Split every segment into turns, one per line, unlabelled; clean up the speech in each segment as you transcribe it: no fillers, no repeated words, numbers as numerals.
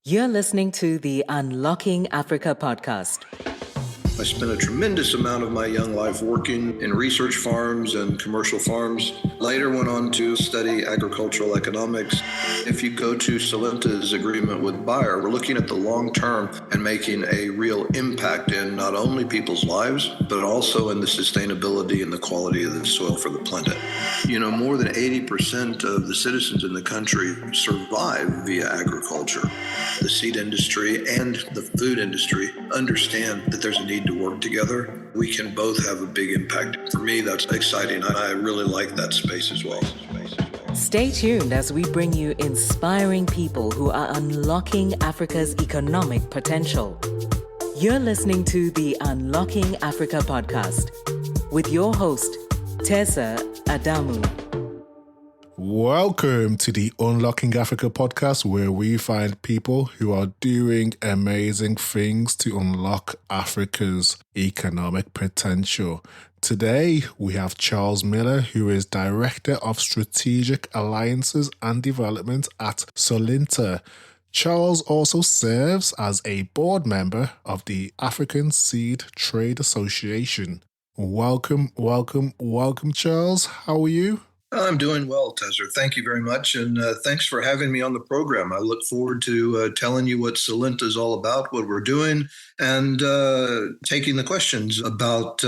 You're listening to the Unlocking Africa podcast.
I spent a tremendous amount of my young life working in research farms and commercial farms. Later went on to study agricultural economics. If you go to Solynta's agreement with Bayer, we're looking at the long term and making a real impact in not only people's lives, but also in the sustainability and the quality of the soil for the planet. You know, more than 80% of the citizens in the country survive via agriculture. The seed industry and the food industry understand that there's a need to work together. We can both have a big impact. For me, that's exciting, and I really like that space as well.
Stay tuned as we bring you inspiring people who are unlocking Africa's economic potential. You're listening to the Unlocking Africa podcast with your host, Tessa Adamu.
Welcome to the Unlocking Africa podcast, where we find people who are doing amazing things to unlock Africa's economic potential. Today, we have Charles Miller, who is Director of Strategic Alliances and Development at Solynta. Charles also serves as a board member of the African Seed Trade Association. Welcome, Charles. How are you?
I'm doing well, Tezzer. Thank you very much, and thanks for having me on the program. I look forward to telling you what Solynta is all about, what we're doing, and taking the questions about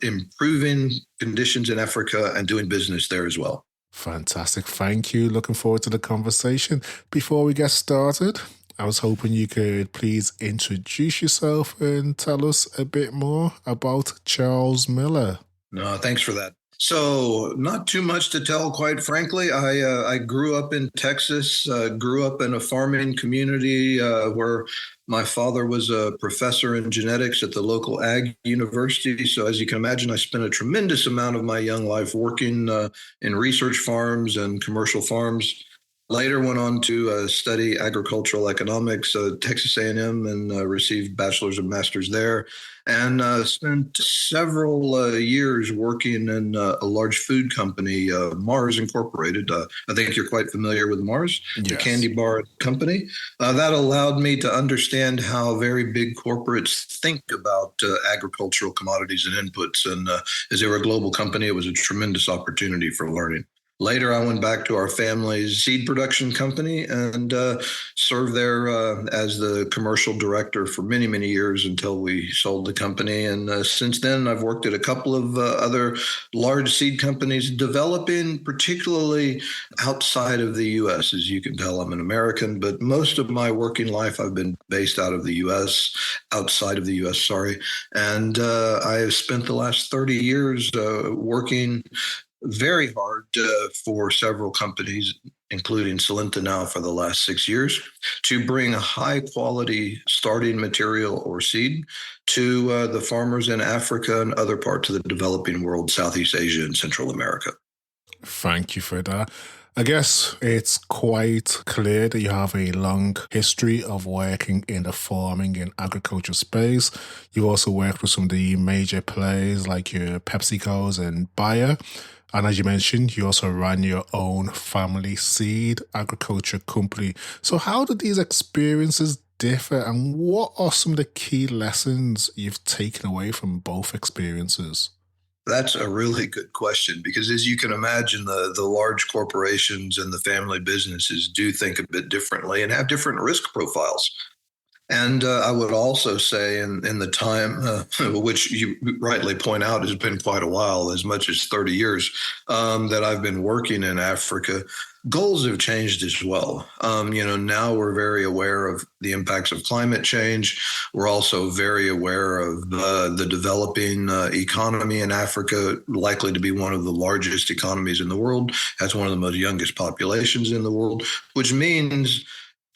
improving conditions in Africa and doing business there as well.
Fantastic. Thank you. Looking forward to the conversation. Before we get started, I was hoping you could please introduce yourself and tell us a bit more about Charles Miller.
No, thanks for that. So not too much to tell, quite frankly. I grew up in Texas, grew up in a farming community where my father was a professor in genetics at the local ag university. So as you can imagine, I spent a tremendous amount of my young life working in research farms and commercial farms. Later went on to study agricultural economics at Texas A&M and received bachelor's and master's there, and spent several years working in a large food company, Mars Incorporated. I think you're quite familiar with Mars,
Yes.
The candy bar company. That allowed me to understand how very big corporates think about agricultural commodities and inputs. And as they were a global company, it was a tremendous opportunity for learning. Later, I went back to our family's seed production company and served there as the commercial director for many, many years until we sold the company. And since then, I've worked at a couple of other large seed companies, developing particularly outside of the U.S. As you can tell, I'm an American, but most of my working life, I've been based out of the U.S., outside of the U.S., sorry. And I have spent the last 30 years working very hard for several companies, including Solynta now for the last 6 years, to bring a high quality starting material or seed to the farmers in Africa and other parts of the developing world, Southeast Asia and Central America.
Thank you for that. I guess it's quite clear that you have a long history of working in the farming and agriculture space. You also worked with some of the major players like your PepsiCos and Bayer. And as you mentioned, you also ran your own family seed agriculture company. So how do these experiences differ, and what are some of the key lessons you've taken away from both experiences?
That's a really good question, because as you can imagine, the large corporations and the family businesses do think a bit differently and have different risk profiles. And I would also say in the time, which you rightly point out has been quite a while, as much as 30 years that I've been working in Africa, goals have changed as well. Now we're very aware of the impacts of climate change. We're also very aware of the developing economy in Africa, likely to be one of the largest economies in the world, has one of the most youngest populations in the world, which means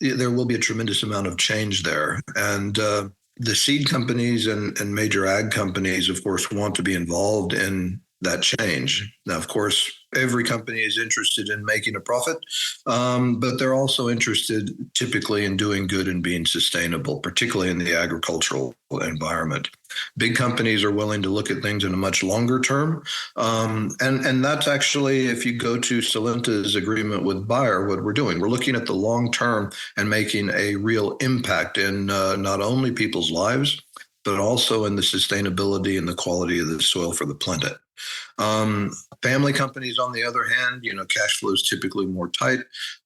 there will be a tremendous amount of change there. And the seed companies and major ag companies, of course, want to be involved in that change. Now, of course, Every company is interested in making a profit, but they're also interested typically in doing good and being sustainable, particularly in the agricultural environment. Big companies are willing to look at things in a much longer term. And that's actually, if you go to Solynta's agreement with Bayer, what we're doing. We're looking at the long term and making a real impact in not only people's lives, but also in the sustainability and the quality of the soil for the planet. Family companies, on the other hand, cash flow is typically more tight.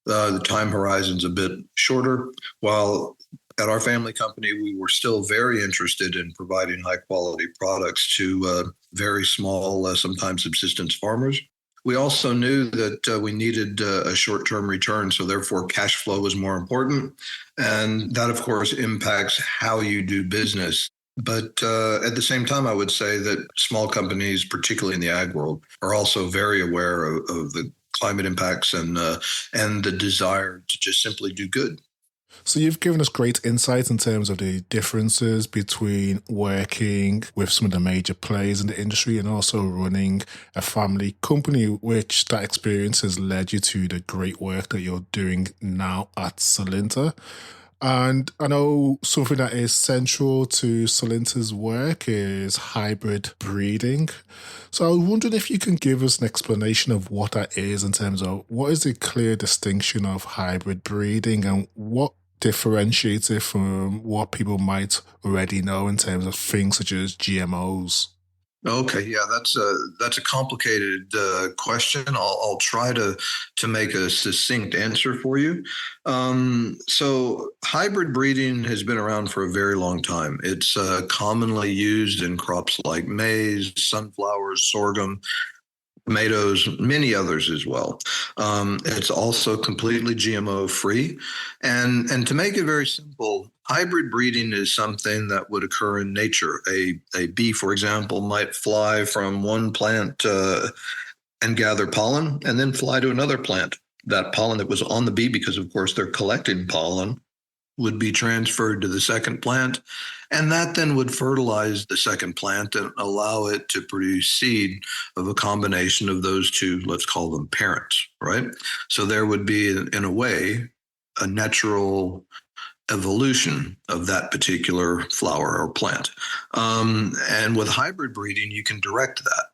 The time horizon's a bit shorter. While at our family company, we were still very interested in providing high quality products to very small, sometimes subsistence farmers. We also knew that we needed a short-term return, so therefore cash flow was more important. And that, of course, impacts how you do business. But at the same time, I would say that small companies, particularly in the ag world, are also very aware of the climate impacts and the desire to just simply do good.
So you've given us great insight in terms of the differences between working with some of the major players in the industry and also running a family company, which that experience has led you to the great work that you're doing now at Solynta. And I know something that is central to Solynta's work is hybrid breeding. So I was wondering if you can give us an explanation of what that is in terms of what is the clear distinction of hybrid breeding and what differentiates it from what people might already know in terms of things such as GMOs.
Okay, yeah, that's a complicated question. I'll try to make a succinct answer for you. So hybrid breeding has been around for a very long time. It's commonly used in crops like maize, sunflowers, sorghum, tomatoes, many others as well. It's also completely GMO free. And to make it very simple, hybrid breeding is something that would occur in nature. A bee, for example, might fly from one plant and gather pollen and then fly to another plant. That pollen that was on the bee, because of course they're collecting pollen, would be transferred to the second plant, and that then would fertilize the second plant and allow it to produce seed of a combination of those two, let's call them parents, right? So there would be, in a way, a natural evolution of that particular flower or plant. And with hybrid breeding, you can direct that.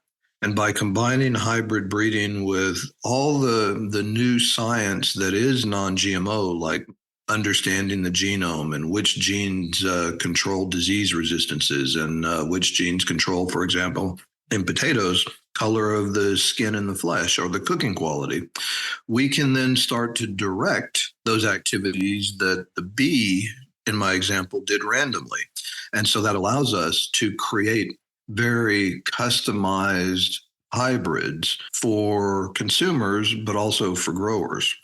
And by combining hybrid breeding with all the new science that is non-GMO, like understanding the genome and which genes control disease resistances and which genes control, for example, in potatoes, color of the skin and the flesh or the cooking quality, we can then start to direct those activities that the bee, in my example, did randomly. And so that allows us to create very customized hybrids for consumers, but also for growers.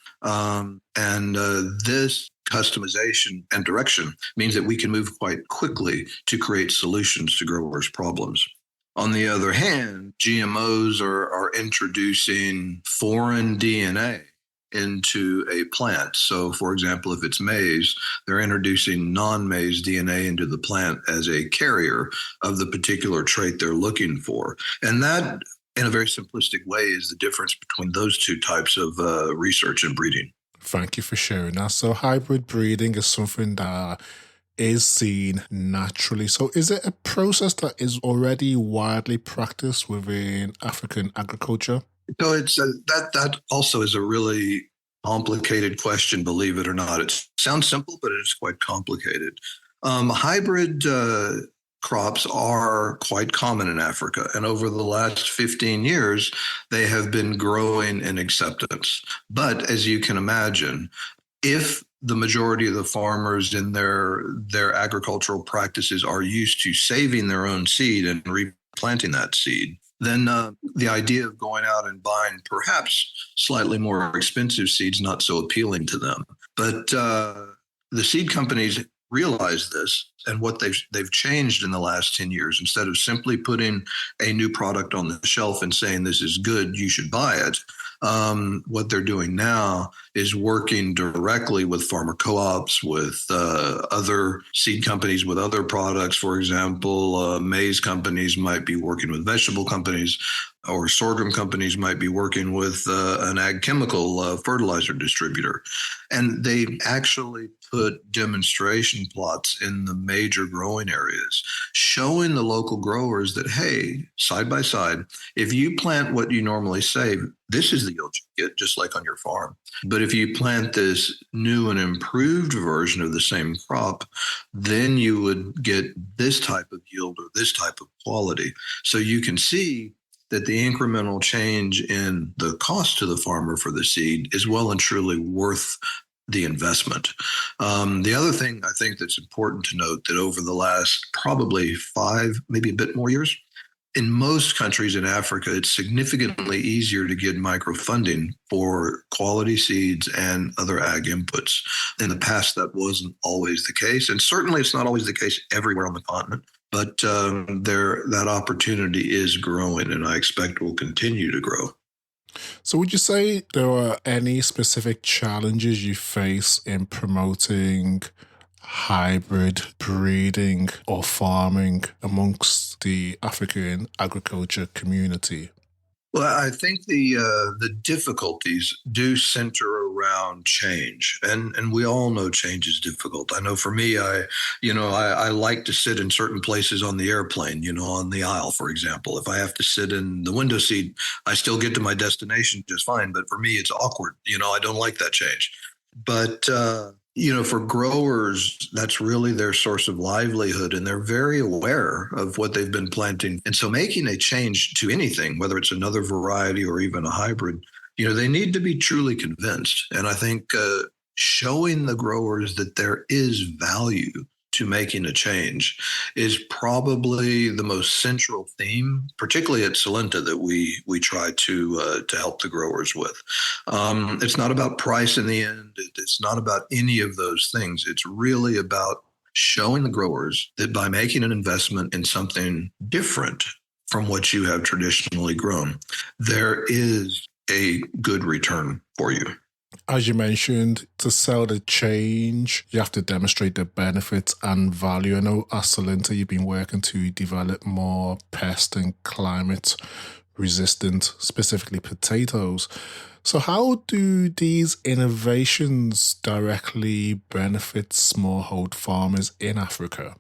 This customization and direction means that we can move quite quickly to create solutions to growers' problems. On the other hand, GMOs are introducing foreign DNA into a plant. So, for example, if it's maize, they're introducing non-maize DNA into the plant as a carrier of the particular trait they're looking for. And that, in a very simplistic way, is the difference between those two types of research and breeding.
Thank you for sharing that. So hybrid breeding is something that is seen naturally. So is it a process that is already widely practiced within African agriculture?
So it's that also is a really complicated question, believe it or not. It sounds simple, but it's quite complicated. Hybrid crops are quite common in Africa, and over the last 15 years, they have been growing in acceptance. But as you can imagine, if the majority of the farmers in their agricultural practices are used to saving their own seed and replanting that seed, then the idea of going out and buying perhaps slightly more expensive seeds not so appealing to them. But the seed companies realize this and what they've changed in the last 10 years. Instead of simply putting a new product on the shelf and saying this is good, you should buy it, what they're doing now is working directly with farmer co-ops, with other seed companies, with other products. For example, maize companies might be working with vegetable companies, or sorghum companies might be working with an ag chemical fertilizer distributor. And they actually put demonstration plots in the major growing areas, showing the local growers that, hey, side by side, if you plant what you normally save, this is the yield you get, just like on your farm. But if you plant this new and improved version of the same crop, then you would get this type of yield or this type of quality. So you can see that the incremental change in the cost to the farmer for the seed is well and truly worth the investment. The other thing I think that's important to note, that over the last probably 5, maybe a bit more years, in most countries in Africa, it's significantly easier to get microfunding for quality seeds and other ag inputs. In the past, that wasn't always the case. And certainly it's not always the case everywhere on the continent. But that opportunity is growing, and I expect will continue to grow.
So would you say there are any specific challenges you face in promoting hybrid breeding or farming amongst the African agriculture community?
Well, I think the difficulties do center around change, and we all know change is difficult. I know for me, I like to sit in certain places on the airplane, on the aisle, for example. If I have to sit in the window seat, I still get to my destination just fine. But for me, it's awkward. I don't like that change. But for growers, that's really their source of livelihood, and they're very aware of what they've been planting. And so making a change to anything, whether it's another variety or even a hybrid, they need to be truly convinced. And I think showing the growers that there is value to making a change is probably the most central theme, particularly at Solynta, that we try to help the growers with. It's not about price in the end. It's not about any of those things. It's really about showing the growers that by making an investment in something different from what you have traditionally grown, there is a good return for you.
As you mentioned, to sell the change, you have to demonstrate the benefits and value. I know at Solynta, you've been working to develop more pest and climate resistant, specifically potatoes. So how do these innovations directly benefit smallhold farmers in Africa?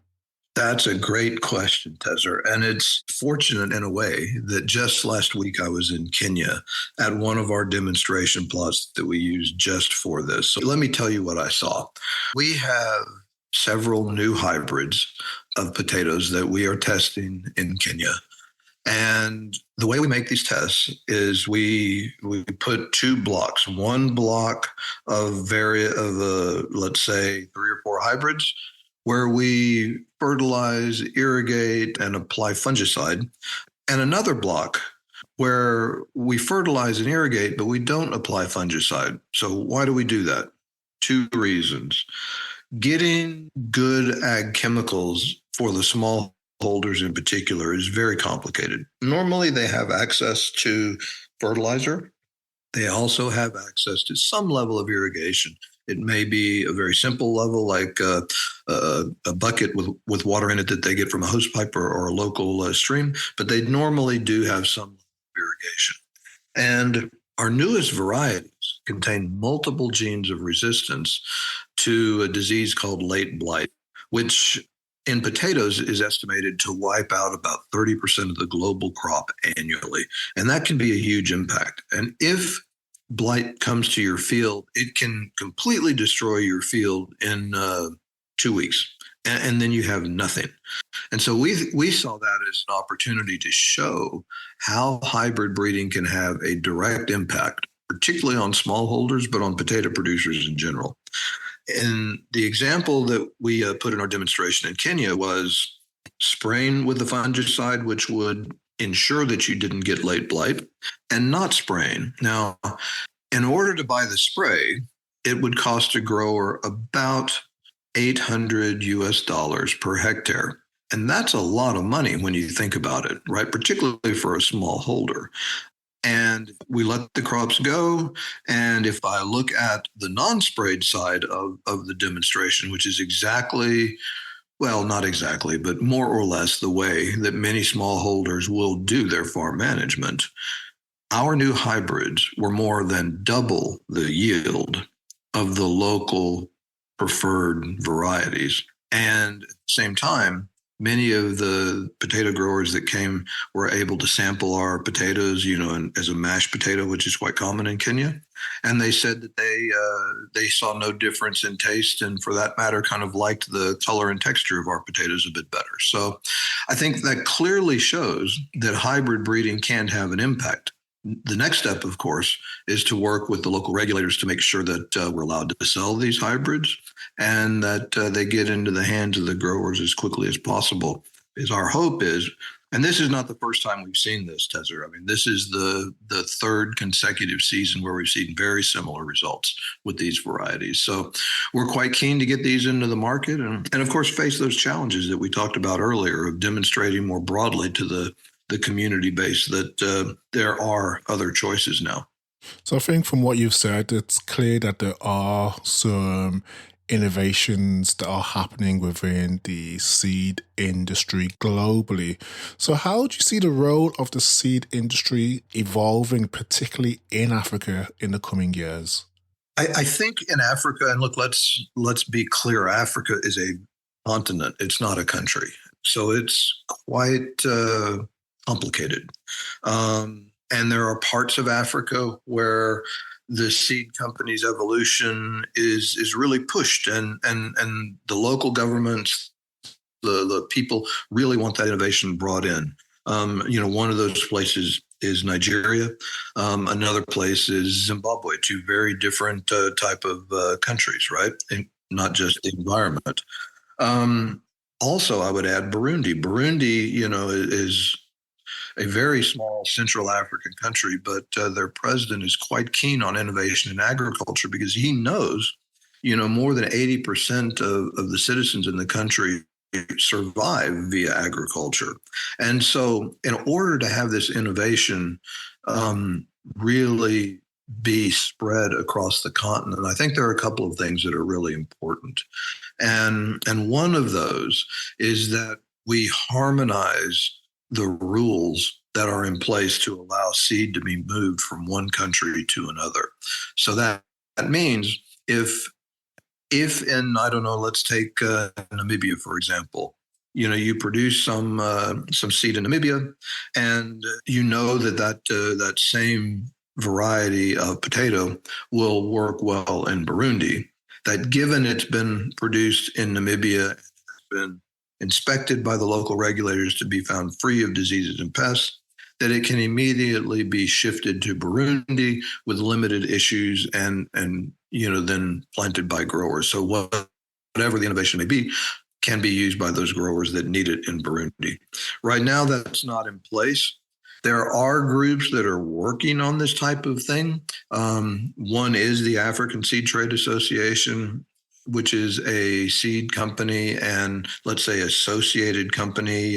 That's a great question, Tezer. And it's fortunate in a way that just last week I was in Kenya at one of our demonstration plots that we use just for this. So let me tell you what I saw. We have several new hybrids of potatoes that we are testing in Kenya. And the way we make these tests is we put 2 blocks, one block of let's say 3 or 4 hybrids, where we fertilize, irrigate, and apply fungicide, and another block where we fertilize and irrigate, but we don't apply fungicide. So why do we do that? 2 reasons. Getting good ag chemicals for the smallholders in particular is very complicated. Normally, they have access to fertilizer. They also have access to some level of irrigation. It may be a very simple level, like a bucket with water in it that they get from a hose pipe or a local stream, but they normally do have some irrigation. And our newest varieties contain multiple genes of resistance to a disease called late blight, which in potatoes is estimated to wipe out about 30% of the global crop annually. And that can be a huge impact. And if blight comes to your field, it can completely destroy your field in 2 weeks, and then you have nothing. And so we saw that as an opportunity to show how hybrid breeding can have a direct impact, particularly on smallholders, but on potato producers in general. And the example that we put in our demonstration in Kenya was spraying with the fungicide, which would ensure that you didn't get late blight, and not spraying. Now, in order to buy the spray, it would cost a grower about $800 US per hectare. And that's a lot of money when you think about it, right? Particularly for a small holder. And we let the crops go. And if I look at the non-sprayed side of the demonstration, which is exactly, well, not exactly, but more or less the way that many smallholders will do their farm management, our new hybrids were more than double the yield of the local preferred varieties. And at the same time, many of the potato growers that came were able to sample our potatoes, as a mashed potato, which is quite common in Kenya. And they said that they saw no difference in taste, and for that matter, kind of liked the color and texture of our potatoes a bit better. So I think that clearly shows that hybrid breeding can have an impact. The next step, of course, is to work with the local regulators to make sure that we're allowed to sell these hybrids and that they get into the hands of the growers as quickly as possible. Is our hope is, and this is not the first time we've seen this, Tezer. I mean, this is the third consecutive season where we've seen very similar results with these varieties. So we're quite keen to get these into the market and of course, face those challenges that we talked about earlier of demonstrating more broadly to the community base that there are other choices now.
So I think from what you've said, it's clear that there are some innovations that are happening within the seed industry globally. So how do you see the role of the seed industry evolving, particularly in Africa, in the coming years?
I think in Africa, and look, let's be clear, Africa is a continent. It's not a country. So it's quite complicated. And there are parts of Africa where the seed company's evolution is really pushed, and the local governments, the people really want that innovation brought in. One of those places is Nigeria. Another place is Zimbabwe. Two very different type of countries, right? And not just the environment. Also, I would add Burundi. Burundi, is a very small Central African country, but their president is quite keen on innovation in agriculture because he knows, more than 80% of the citizens in the country survive via agriculture. And so in order to have this innovation really be spread across the continent, I think there are a couple of things that are really important. And one of those is that we harmonize the rules that are in place to allow seed to be moved from one country to another. So that means if in, I don't know, let's take Namibia, for example, you produce some seed in Namibia, and that same variety of potato will work well in Burundi, that given it's been produced in Namibia, it's been inspected by the local regulators to be found free of diseases and pests, that it can immediately be shifted to Burundi with limited issues and then planted by growers. So whatever the innovation may be can be used by those growers that need it in Burundi. Right now, that's not in place. There are groups that are working on this type of thing. One is the African Seed Trade Association, which is a seed company and, let's say, associated company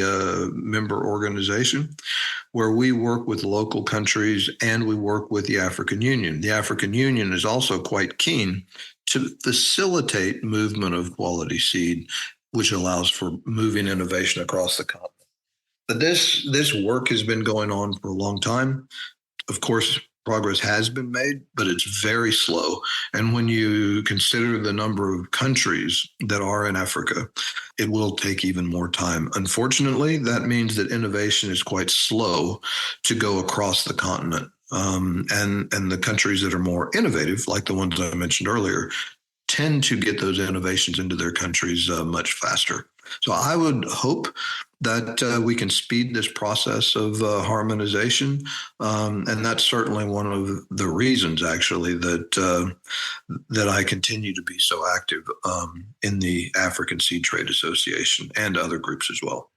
member organization, where we work with local countries and we work with the African Union. The African Union is also quite keen to facilitate movement of quality seed, which allows for moving innovation across the continent. But this work has been going on for a long time. Of course, progress has been made, but it's very slow. And when you consider the number of countries that are in Africa, it will take even more time. Unfortunately, that means that innovation is quite slow to go across the continent. And the countries that are more innovative, like the ones I mentioned earlier, tend to get those innovations into their countries much faster. So I would hope that we can speed this process of harmonization. And that's certainly one of the reasons, actually, that I continue to be so active in the African Seed Trade Association and other groups as well.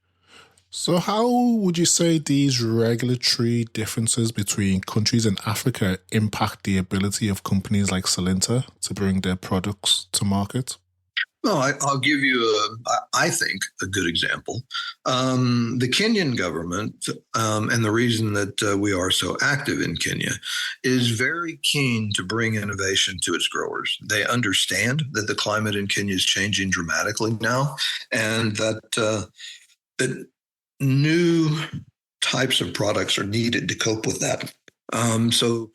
So how would you say these regulatory differences between countries in Africa impact the ability of companies like Solynta to bring their products to market?
Well, I'll give you, I think, a good example. The Kenyan government, and the reason that we are so active in Kenya, is very keen to bring innovation to its growers. They understand that the climate in Kenya is changing dramatically now, and that new types of products are needed to cope with that. So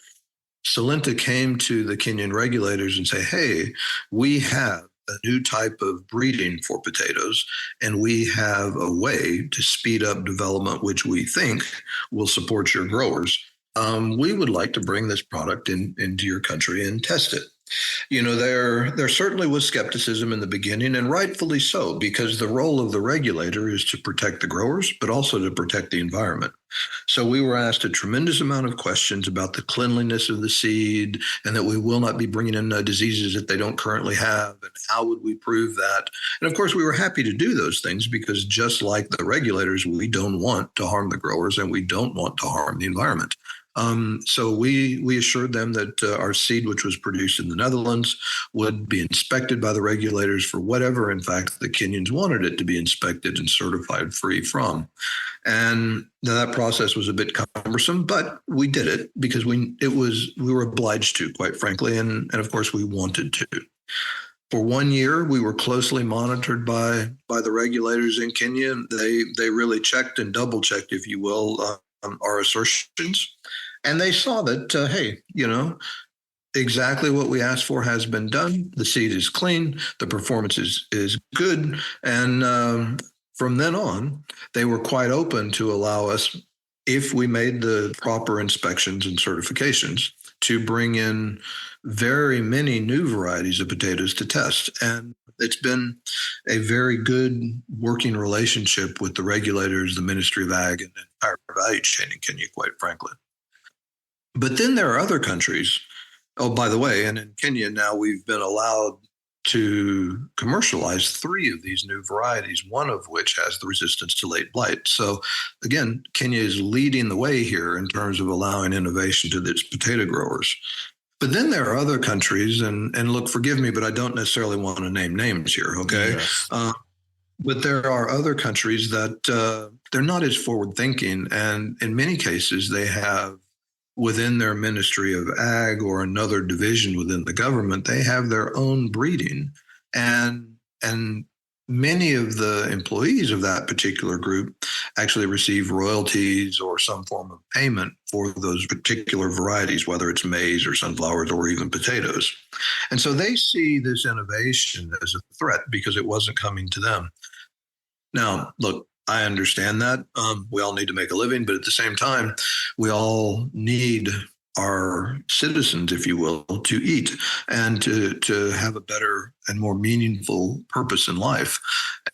Solynta came to the Kenyan regulators and say, hey, we have a new type of breeding for potatoes, and we have a way to speed up development, which we think will support your growers. We would like to bring this product into your country and test it. There certainly was skepticism in the beginning, and rightfully so, because the role of the regulator is to protect the growers, but also to protect the environment. So we were asked a tremendous amount of questions about the cleanliness of the seed, and that we will not be bringing in diseases that they don't currently have, and how would we prove that? And of course, we were happy to do those things because, just like the regulators, we don't want to harm the growers and we don't want to harm the environment. So we assured them that our seed, which was produced in the Netherlands, would be inspected by the regulators for whatever, in fact, the Kenyans wanted it to be inspected and certified free from. And that process was a bit cumbersome, but we did it because we were obliged to, quite frankly, and of course we wanted to. For 1 year, we were closely monitored by the regulators in Kenya. They really checked and double checked, if you will, our assertions. And they saw that, hey, exactly what we asked for has been done. The seed is clean. The performance is good. And from then on, they were quite open to allow us, if we made the proper inspections and certifications, to bring in very many new varieties of potatoes to test. And it's been a very good working relationship with the regulators, the Ministry of Ag, and the entire value chain in Kenya, quite frankly. But then there are other countries. Oh, by the way, and in Kenya now we've been allowed to commercialize 3 of these new varieties, one of which has the resistance to late blight. So again, Kenya is leading the way here in terms of allowing innovation to its potato growers. But then there are other countries, and look, forgive me, but I don't necessarily want to name names here, okay? Yes. But there are other countries that they're not as forward-thinking, and in many cases they have, within their Ministry of Ag or another division within the government, they have their own breeding. And many of the employees of that particular group actually receive royalties or some form of payment for those particular varieties, whether it's maize or sunflowers or even potatoes. And so they see this innovation as a threat because it wasn't coming to them. Now, look, I understand that. We all need to make a living, but at the same time, we all need our citizens, if you will, to eat and to have a better and more meaningful purpose in life.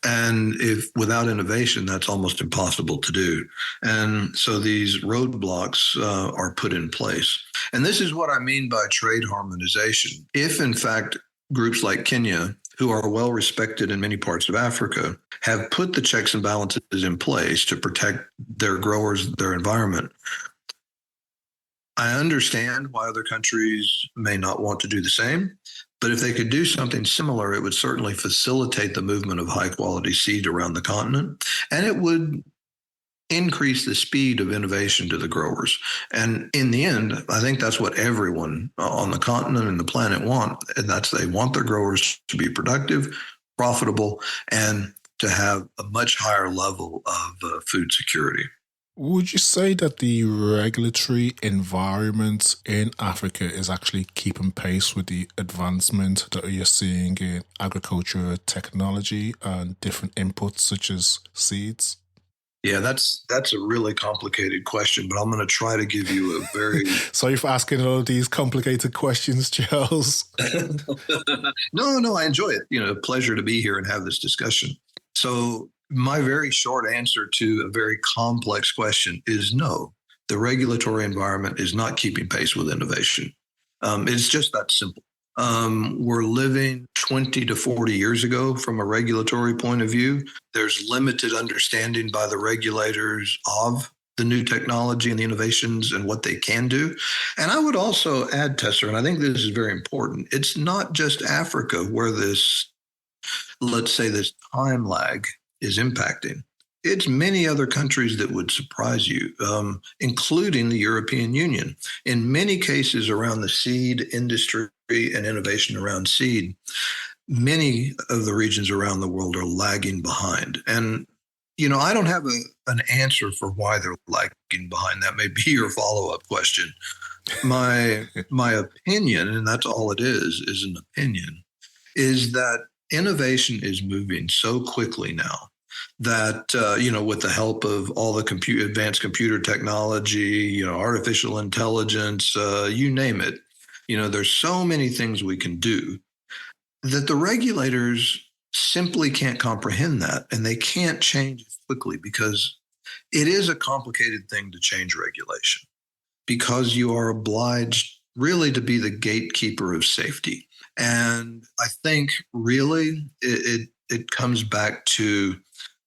And if without innovation, that's almost impossible to do. And so these roadblocks are put in place. And this is what I mean by trade harmonization. If, in fact, groups like Kenya, who are well respected in many parts of Africa, have put the checks and balances in place to protect their growers, their environment, I understand why other countries may not want to do the same, but if they could do something similar, it would certainly facilitate the movement of high quality seed around the continent, and it would increase the speed of innovation to the growers. And in the end, I think that's what everyone on the continent and the planet want. And that's they want their growers to be productive, profitable, and to have a much higher level of food security.
Would you say that the regulatory environment in Africa is actually keeping pace with the advancement that you're seeing in agriculture technology and different inputs such as seeds?
Yeah, that's a really complicated question, but I'm going to try to give you a very...
Sorry for asking all of these complicated questions, Charles.
No, I enjoy it. Pleasure to be here and have this discussion. So my very short answer to a very complex question is no. The regulatory environment is not keeping pace with innovation. It's just that simple. We're living 20 to 40 years ago from a regulatory point of view. There's limited understanding by the regulators of the new technology and the innovations and what they can do. And I would also add, Tessa, and I think this is very important, it's not just Africa where this let's say, this time lag is impacting, it's many other countries that would surprise you, including the European Union. In many cases around the seed industry and innovation around seed, many of the regions around the world are lagging behind. And, I don't have an answer for why they're lagging behind. That may be your follow-up question. My opinion, and that's all it is an opinion, is that innovation is moving so quickly now that, with the help of all the advanced computer technology, artificial intelligence, you name it, there's so many things we can do that the regulators simply can't comprehend that, and they can't change it quickly because it is a complicated thing to change regulation, because you are obliged really to be the gatekeeper of safety. And I think really it comes back to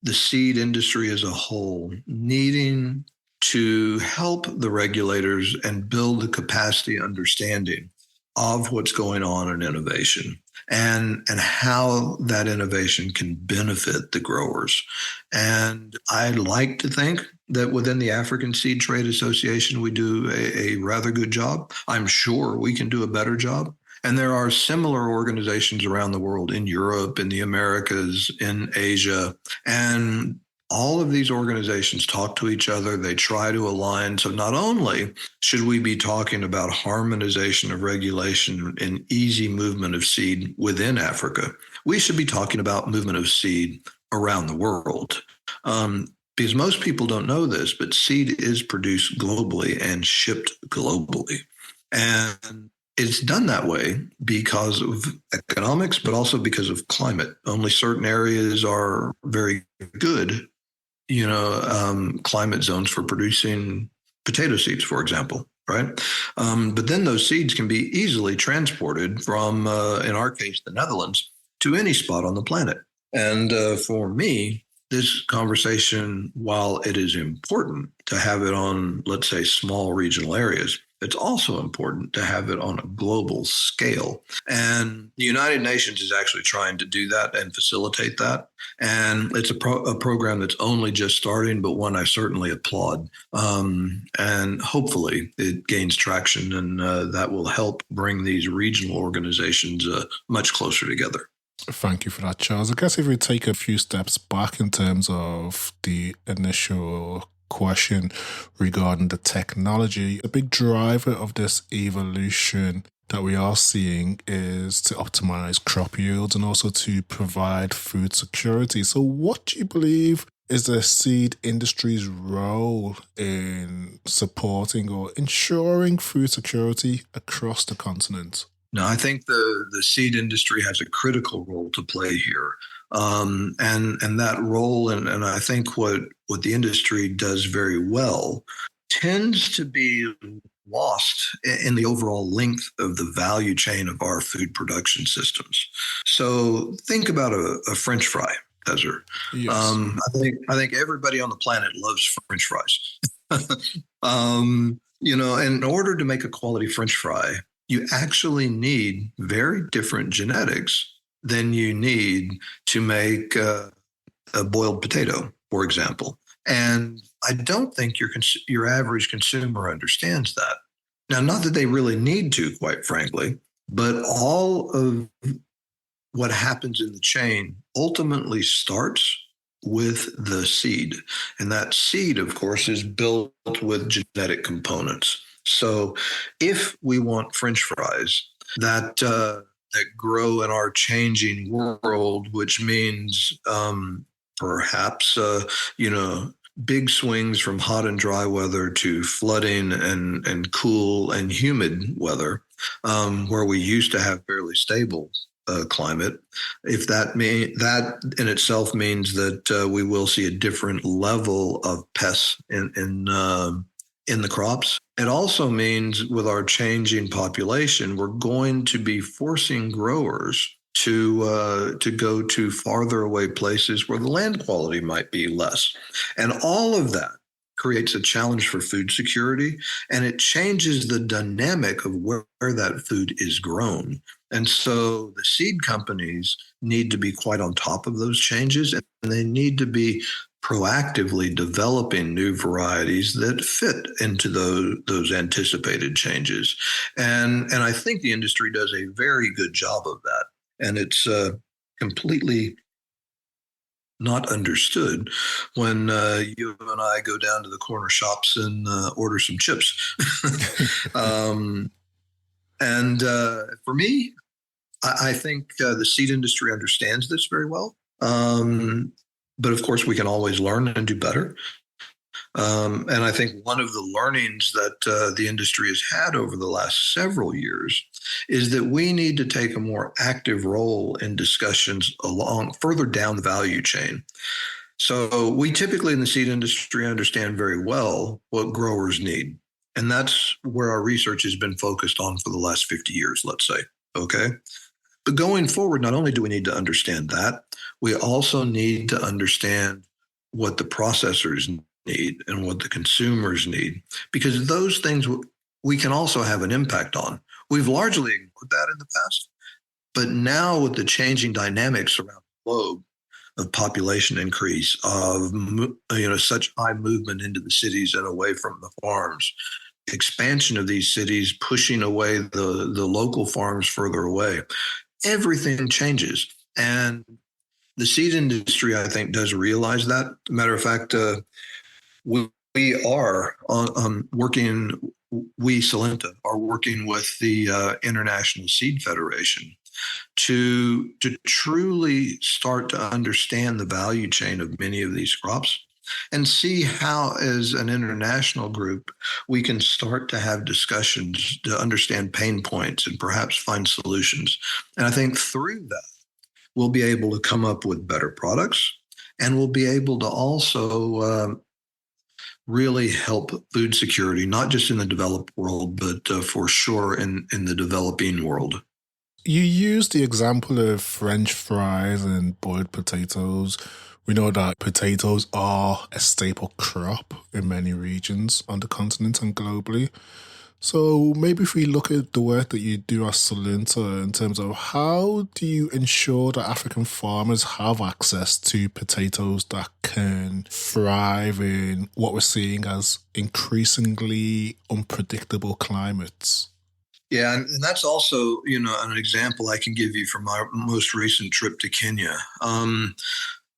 the seed industry as a whole needing to help the regulators and build the capacity understanding of what's going on in innovation and how that innovation can benefit the growers. And I'd like to think that within the African Seed Trade Association, we do a rather good job. I'm sure we can do a better job. And there are similar organizations around the world, in Europe, in the Americas, in Asia, and all of these organizations talk to each other. They try to align. So not only should we be talking about harmonization of regulation and easy movement of seed within Africa, we should be talking about movement of seed around the world. Because most people don't know this, but seed is produced globally and shipped globally. And it's done that way because of economics, but also because of climate. Only certain areas are very good, climate zones for producing potato seeds, for example, right? But then those seeds can be easily transported from, in our case, the Netherlands, to any spot on the planet. And for me, this conversation, while it is important to have it on, let's say, small regional areas, it's also important to have it on a global scale. And the United Nations is actually trying to do that and facilitate that. And it's a program that's only just starting, but one I certainly applaud. And hopefully it gains traction, and that will help bring these regional organizations much closer together.
Thank you for that, Charles. I guess if we take a few steps back in terms of the initial question regarding the technology, a big driver of this evolution that we are seeing is to optimize crop yields and also to provide food security. So what do you believe is the seed industry's role in supporting or ensuring food security across the continent?
No, I think the seed industry has a critical role to play here. And that role, and I think what the industry does very well, tends to be lost in the overall length of the value chain of our food production systems. So think about a French fry, Desert.
Yes.
I think everybody on the planet loves French fries. In order to make a quality French fry, you actually need very different genetics than you need to make a boiled potato, for example. And I don't think your average consumer understands that. Now, not that they really need to, quite frankly, but all of what happens in the chain ultimately starts with the seed. And that seed, of course, is built with genetic components. So if we want French fries that grow in our changing world, which means perhaps big swings from hot and dry weather to flooding and cool and humid weather, where we used to have fairly stable climate, if that in itself means that we will see a different level of pests in the crops. It also means with our changing population, we're going to be forcing growers to go to farther away places where the land quality might be less. And all of that creates a challenge for food security, and it changes the dynamic of where that food is grown. And so the seed companies need to be quite on top of those changes, and they need to be proactively developing new varieties that fit into those anticipated changes. And I think the industry does a very good job of that. And it's completely not understood when you and I go down to the corner shops and order some chips. And for me, I think the seed industry understands this very well. But of course, we can always learn and do better. And I think one of the learnings that the industry has had over the last several years is that we need to take a more active role in discussions along further down the value chain. So we typically in the seed industry understand very well what growers need. And that's where our research has been focused on for the last 50 years, let's say. Okay. But going forward, not only do we need to understand that, we also need to understand what the processors need and what the consumers need, because those things we can also have an impact on. We've largely ignored that in the past, but now with the changing dynamics around the globe of population increase, of such high movement into the cities and away from the farms, expansion of these cities pushing away the local farms further away, everything changes. And the seed industry, I think, does realize that. Matter of fact, we are working, we, Solynta, are working with the International Seed Federation to truly start to understand the value chain of many of these crops and see how, as an international group, we can start to have discussions to understand pain points and perhaps find solutions. And I think through that, we'll be able to come up with better products, and we'll be able to also really help food security, not just in the developed world, but for sure in the developing world.
You used the example of French fries and boiled potatoes. We know that potatoes are a staple crop in many regions on the continent and globally. So maybe if we look at the work that you do at Solynta in terms of how do you ensure that African farmers have access to potatoes that can thrive in what we're seeing as increasingly unpredictable climates?
Yeah, and that's also, an example I can give you from my most recent trip to Kenya.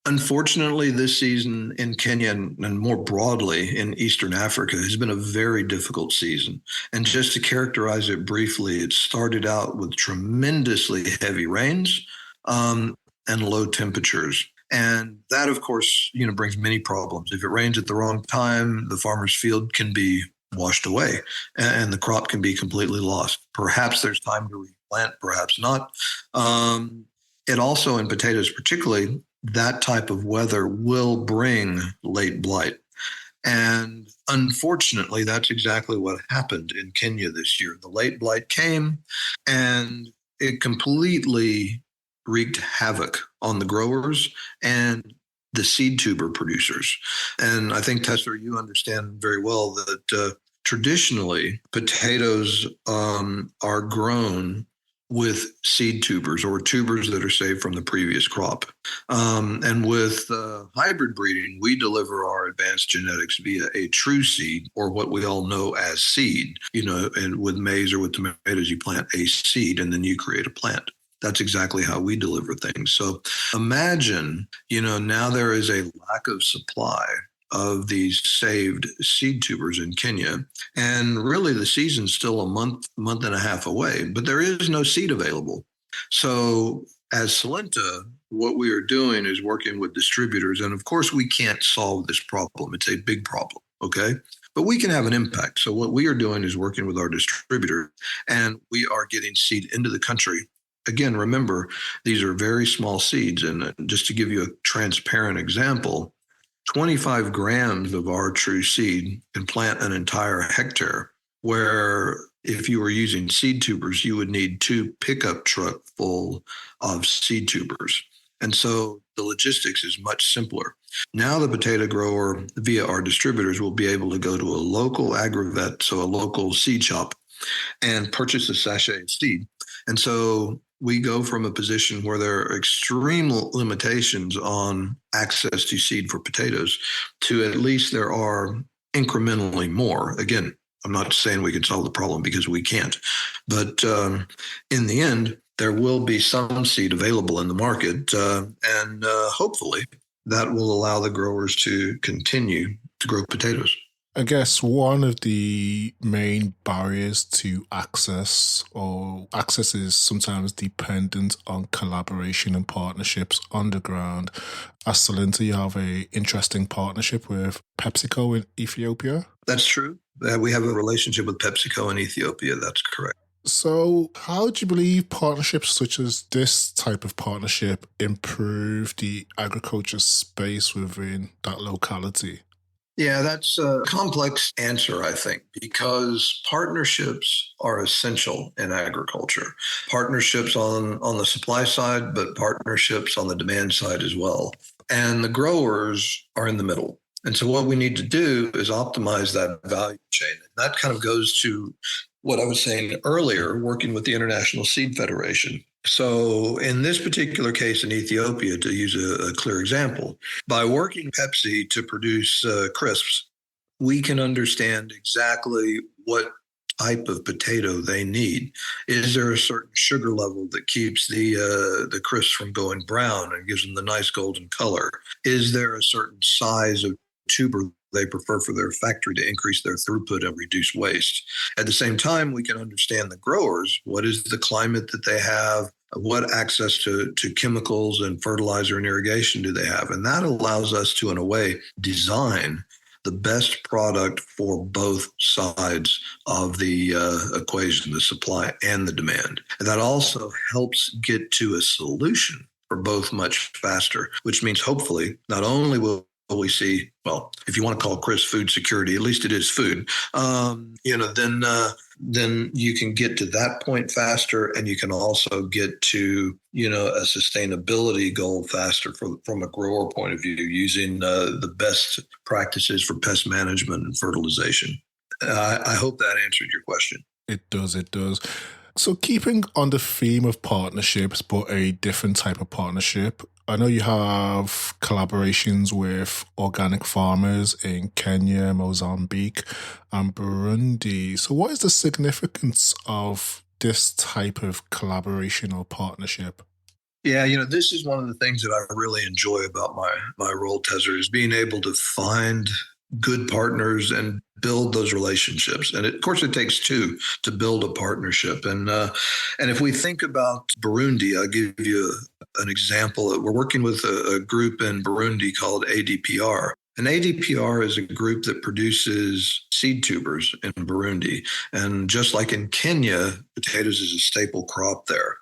Unfortunately, this season in Kenya and more broadly in Eastern Africa has been a very difficult season. And just to characterize it briefly, it started out with tremendously heavy rains and low temperatures. And that, of course, brings many problems. If it rains at the wrong time, the farmer's field can be washed away and the crop can be completely lost. Perhaps there's time to replant, perhaps not. It also, in potatoes particularly, that type of weather will bring late blight. And unfortunately, that's exactly what happened in Kenya this year. The late blight came and it completely wreaked havoc on the growers and the seed tuber producers. And I think, Tessa, you understand very well that traditionally potatoes are grown with seed tubers or tubers that are saved from the previous crop. And with hybrid breeding, we deliver our advanced genetics via a true seed, or what we all know as seed. And with maize or with tomatoes, you plant a seed and then you create a plant. That's exactly how we deliver things. So imagine, now there is a lack of supply of these saved seed tubers in Kenya. And really the season's still a month and a half away, but there is no seed available. So as Solynta, what we are doing is working with distributors. And of course, we can't solve this problem. It's a big problem, okay? But we can have an impact. So what we are doing is working with our distributor, and we are getting seed into the country. Again, remember, these are very small seeds. And just to give you a transparent example, 25 grams of our true seed can plant an entire hectare, where if you were using seed tubers, you would need 2 pickup truck full of seed tubers. And so the logistics is much simpler. Now the potato grower, via our distributors, will be able to go to a local agrovet, so a local seed shop, and purchase a sachet of seed. And so we go from a position where there are extreme limitations on access to seed for potatoes to at least there are incrementally more. Again, I'm not saying we can solve the problem because we can't, but in the end, there will be some seed available in the market, and hopefully that will allow the growers to continue to grow potatoes.
I guess one of the main barriers to access is sometimes dependent on collaboration and partnerships on the ground. As Solynta, you have an interesting partnership with PepsiCo in Ethiopia.
That's true. We have a relationship with PepsiCo in Ethiopia. That's correct.
So how do you believe partnerships such as this type of partnership improve the agriculture space within that locality?
Yeah, that's a complex answer, I think, because partnerships are essential in agriculture. Partnerships on the supply side, but partnerships on the demand side as well. And the growers are in the middle. And so what we need to do is optimize that value chain. And that kind of goes to what I was saying earlier, working with the International Seed Federation. So in this particular case in Ethiopia, to use a clear example, by working Pepsi to produce crisps, we can understand exactly what type of potato they need. Is there a certain sugar level that keeps the crisps from going brown and gives them the nice golden color? Is there a certain size of tuber they prefer for their factory to increase their throughput and reduce waste? At the same time, we can understand the growers. What is the climate that they have? What access to chemicals and fertilizer and irrigation do they have? And that allows us to, in a way, design the best product for both sides of the equation, the supply and the demand. And that also helps get to a solution for both much faster, which means hopefully not only will we see, well, if you want to call Chris food security, at least it is food, then you can get to that point faster, and you can also get to, a sustainability goal faster from a grower point of view, using the best practices for pest management and fertilization. I hope that answered your question.
It does. So keeping on the theme of partnerships, but a different type of partnership, I know you have collaborations with organic farmers in Kenya, Mozambique, and Burundi. So what is the significance of this type of collaboration or partnership?
Yeah, this is one of the things that I really enjoy about my role, Tezer, is being able to find good partners and build those relationships. And of course, it takes two to build a partnership. And if we think about Burundi, I'll give you an example. We're working with a group in Burundi called ADPR. And ADPR is a group that produces seed tubers in Burundi. And just like in Kenya, potatoes is a staple crop there.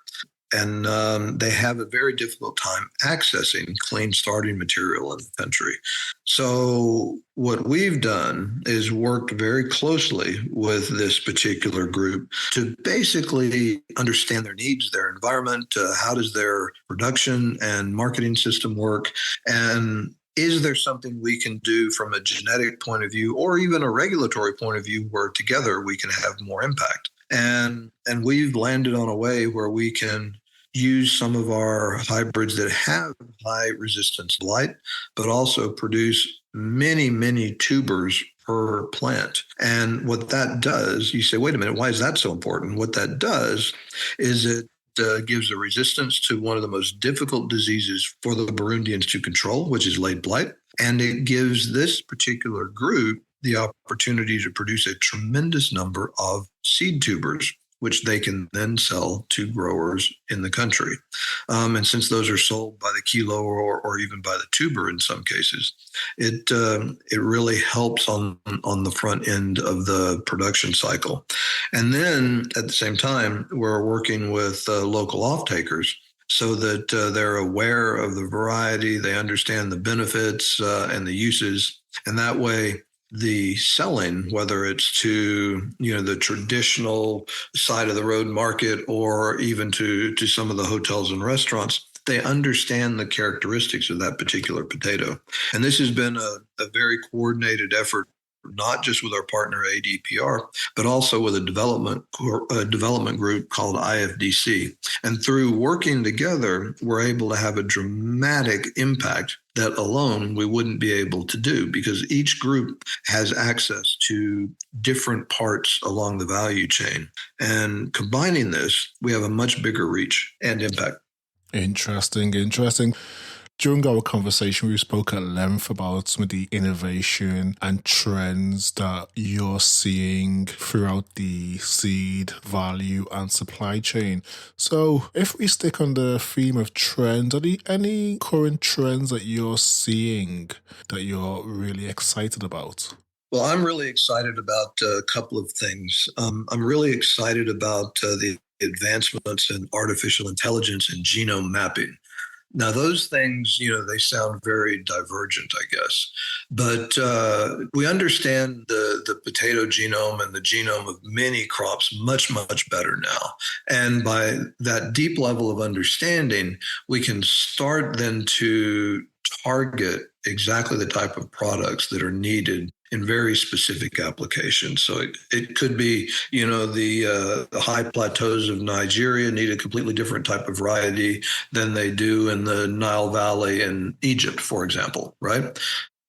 And they have a very difficult time accessing clean starting material in the country. So what we've done is worked very closely with this particular group to basically understand their needs, their environment, how does their production and marketing system work, and is there something we can do from a genetic point of view or even a regulatory point of view where together we can have more impact? And we've landed on a way where we can use some of our hybrids that have high resistance to blight, but also produce many, many tubers per plant. And what that does, you say, wait a minute, why is that so important? What that does is it gives a resistance to one of the most difficult diseases for the Burundians to control, which is late blight. And it gives this particular group the opportunity to produce a tremendous number of seed tubers, which they can then sell to growers in the country. And since those are sold by the kilo or even by the tuber in some cases, it really helps on the front end of the production cycle. And then at the same time, we're working with local off-takers so that they're aware of the variety, they understand the benefits and the uses, and that way the selling, whether it's to the traditional side of the road market or even to some of the hotels and restaurants, they understand the characteristics of that particular potato. And this has been a very coordinated effort not just with our partner ADPR, but also with a development group called IFDC. And through working together, we're able to have a dramatic impact that alone we wouldn't be able to do, because each group has access to different parts along the value chain. And combining this, we have a much bigger reach and impact.
Interesting. During our conversation, we spoke at length about some of the innovation and trends that you're seeing throughout the seed, value, and supply chain. So if we stick on the theme of trends, are there any current trends that you're seeing that you're really excited about?
Well, I'm really excited about a couple of things. I'm really excited about the advancements in artificial intelligence and genome mapping. Now, those things, they sound very divergent, I guess. But we understand the potato genome and the genome of many crops much, much better now. And by that deep level of understanding, we can start then to target exactly the type of products that are needed in very specific applications. So it could be, the high plateaus of Nigeria need a completely different type of variety than they do in the Nile Valley in Egypt, for example, right?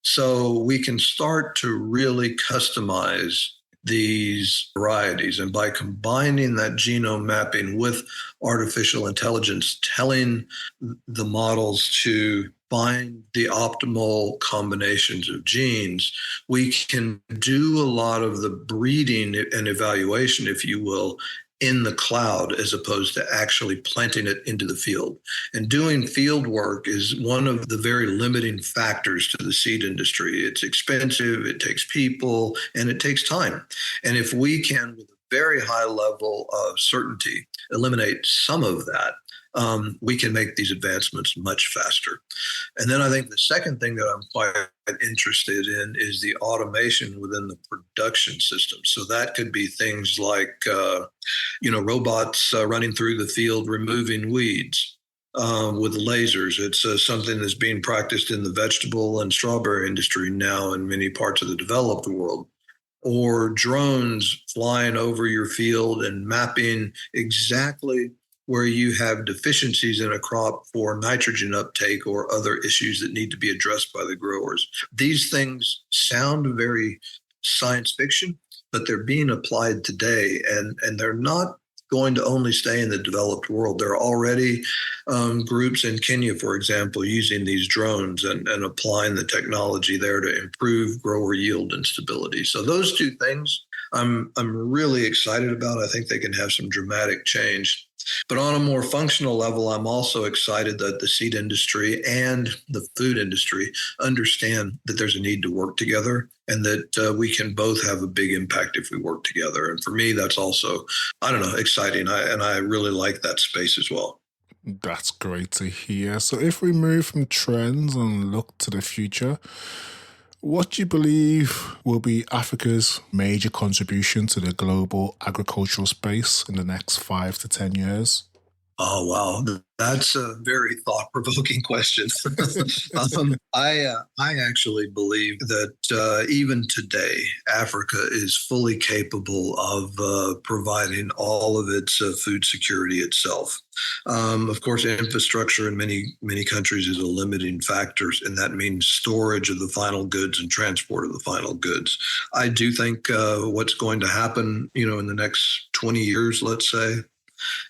So we can start to really customize these varieties. And by combining that genome mapping with artificial intelligence, telling the models to find the optimal combinations of genes, we can do a lot of the breeding and evaluation, if you will, in the cloud, as opposed to actually planting it into the field. And doing field work is one of the very limiting factors to the seed industry. It's expensive, it takes people, and it takes time. And if we can, with a very high level of certainty, eliminate some of that, we can make these advancements much faster. And then I think the second thing that I'm quite interested in is the automation within the production system. So that could be things like, robots running through the field, removing weeds with lasers. It's something that's being practiced in the vegetable and strawberry industry now in many parts of the developed world. Or drones flying over your field and mapping exactly where you have deficiencies in a crop for nitrogen uptake or other issues that need to be addressed by the growers. These things sound very science fiction, but they're being applied today, and they're not going to only stay in the developed world. There are already groups in Kenya, for example, using these drones and applying the technology there to improve grower yield and stability. So those two things I'm really excited about. I think they can have some dramatic change. But on a more functional level, I'm also excited that the seed industry and the food industry understand that there's a need to work together and that we can both have a big impact if we work together. And for me, that's also, exciting. I really like that space as well.
That's great to hear. So if we move from trends and look to the future, what do you believe will be Africa's major contribution to the global agricultural space in the next 5 to 10 years?
Oh, wow. That's a very thought-provoking question. I actually believe that even today, Africa is fully capable of providing all of its food security itself. Of course, infrastructure in many countries is a limiting factor, and that means storage of the final goods and transport of the final goods. I do think what's going to happen, in the next 20 years, let's say,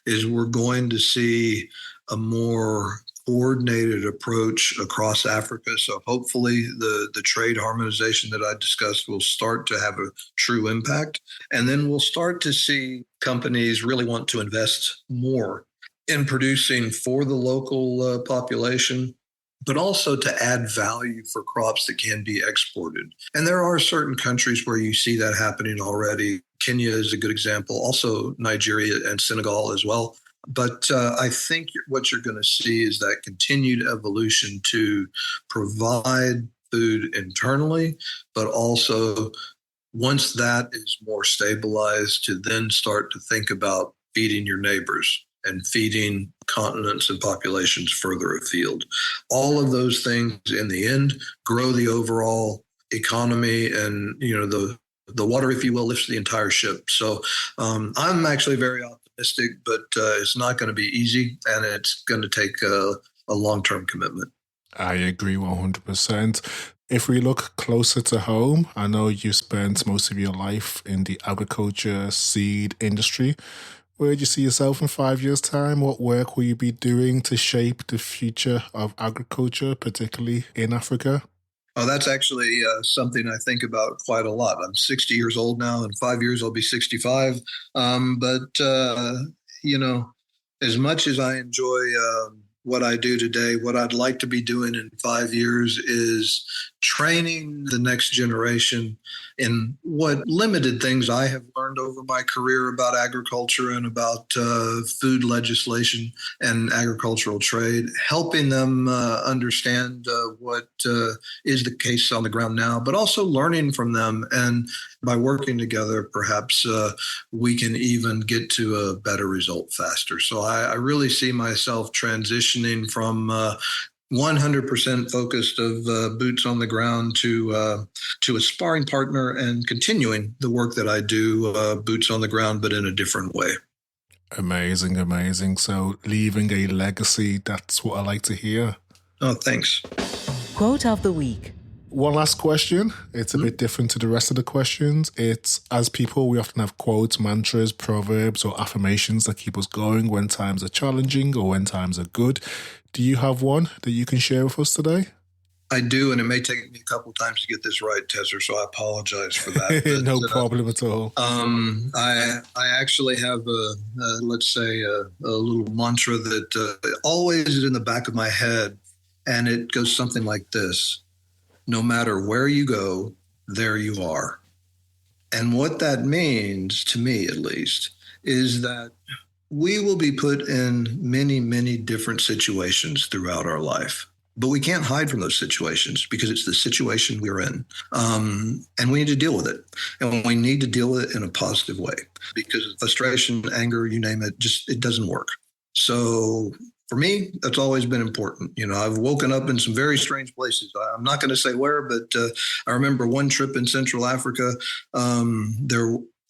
is we're going to see a more coordinated approach across Africa. So hopefully the trade harmonization that I discussed will start to have a true impact. And then we'll start to see companies really want to invest more in producing for the local population, but also to add value for crops that can be exported. And there are certain countries where you see that happening already. Kenya is a good example, also Nigeria and Senegal as well. But I think what you're going to see is that continued evolution to provide food internally, but also once that is more stabilized, to then start to think about feeding your neighbors and feeding continents and populations further afield. All of those things in the end grow the overall economy, and the water, if you will, lifts the entire ship. So I'm actually very optimistic, but it's not going to be easy, and it's going to take a long-term commitment.
I agree 100%. If we look closer to home, I know you spent most of your life in the agriculture seed industry. Where do you see yourself in 5 years' time? What work will you be doing to shape the future of agriculture, particularly in Africa?
Oh, that's actually something I think about quite a lot. I'm 60 years old now. In 5 years, I'll be 65. As much as I enjoy what I do today, what I'd like to be doing in 5 years is training the next generation in what limited things I have learned over my career about agriculture and about food legislation and agricultural trade, helping them understand what is the case on the ground now, but also learning from them. And by working together, perhaps we can even get to a better result faster. So I really see myself transitioning from 100% focused of boots on the ground to a sparring partner and continuing the work that I do, boots on the ground, but in a different way.
Amazing, amazing. So leaving a legacy, that's what I like to hear.
Oh, thanks.
Quote of the week.
One last question. It's a bit different to the rest of the questions. It's, as people, we often have quotes, mantras, proverbs, or affirmations that keep us going when times are challenging or when times are good. Do you have one that you can share with us today?
I do, and it may take me a couple of times to get this right, Tesser, so I apologize for that. But,
no problem at all.
I actually have a little mantra that always is in the back of my head, and it goes something like this: no matter where you go, there you are. And what that means, to me at least, is that we will be put in many, many different situations throughout our life. But we can't hide from those situations because it's the situation we're in. And we need to deal with it. And we need to deal with it in a positive way, because frustration, anger, you name it, it doesn't work. So for me, that's always been important. I've woken up in some very strange places. I'm not going to say where, but I remember one trip in Central Africa.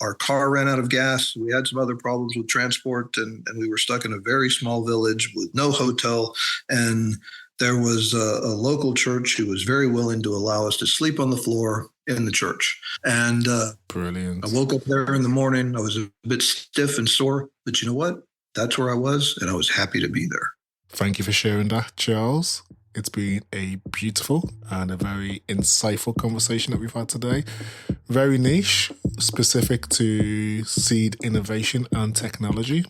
Our car ran out of gas. We had some other problems with transport, and we were stuck in a very small village with no hotel. And there was a local church who was very willing to allow us to sleep on the floor in the church. And
brilliant.
I woke up there in the morning. I was a bit stiff and sore, but you know what? That's where I was, and I was happy to be there.
Thank you for sharing that, Charles. It's been a beautiful and a very insightful conversation that we've had today. Very niche, specific to seed innovation and technology.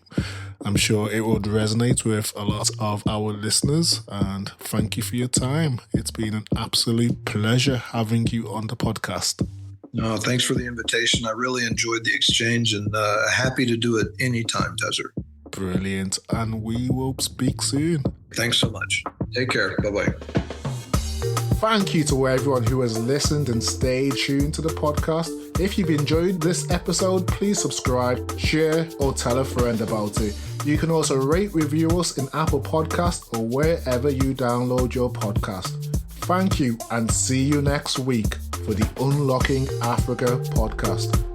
I'm sure it would resonate with a lot of our listeners, and thank you for your time. It's been an absolute pleasure having you on the podcast.
No, thanks for the invitation. I really enjoyed the exchange, and happy to do it anytime, Tesser.
Brilliant. And we will speak soon.
Thanks so much. Take care. Bye-bye.
Thank you to everyone who has listened and stayed tuned to the podcast. If you've enjoyed this episode, please subscribe, share, or tell a friend about it. You can also rate, review us in Apple Podcasts or wherever you download your podcast. Thank you, and see you next week for the Unlocking Africa podcast.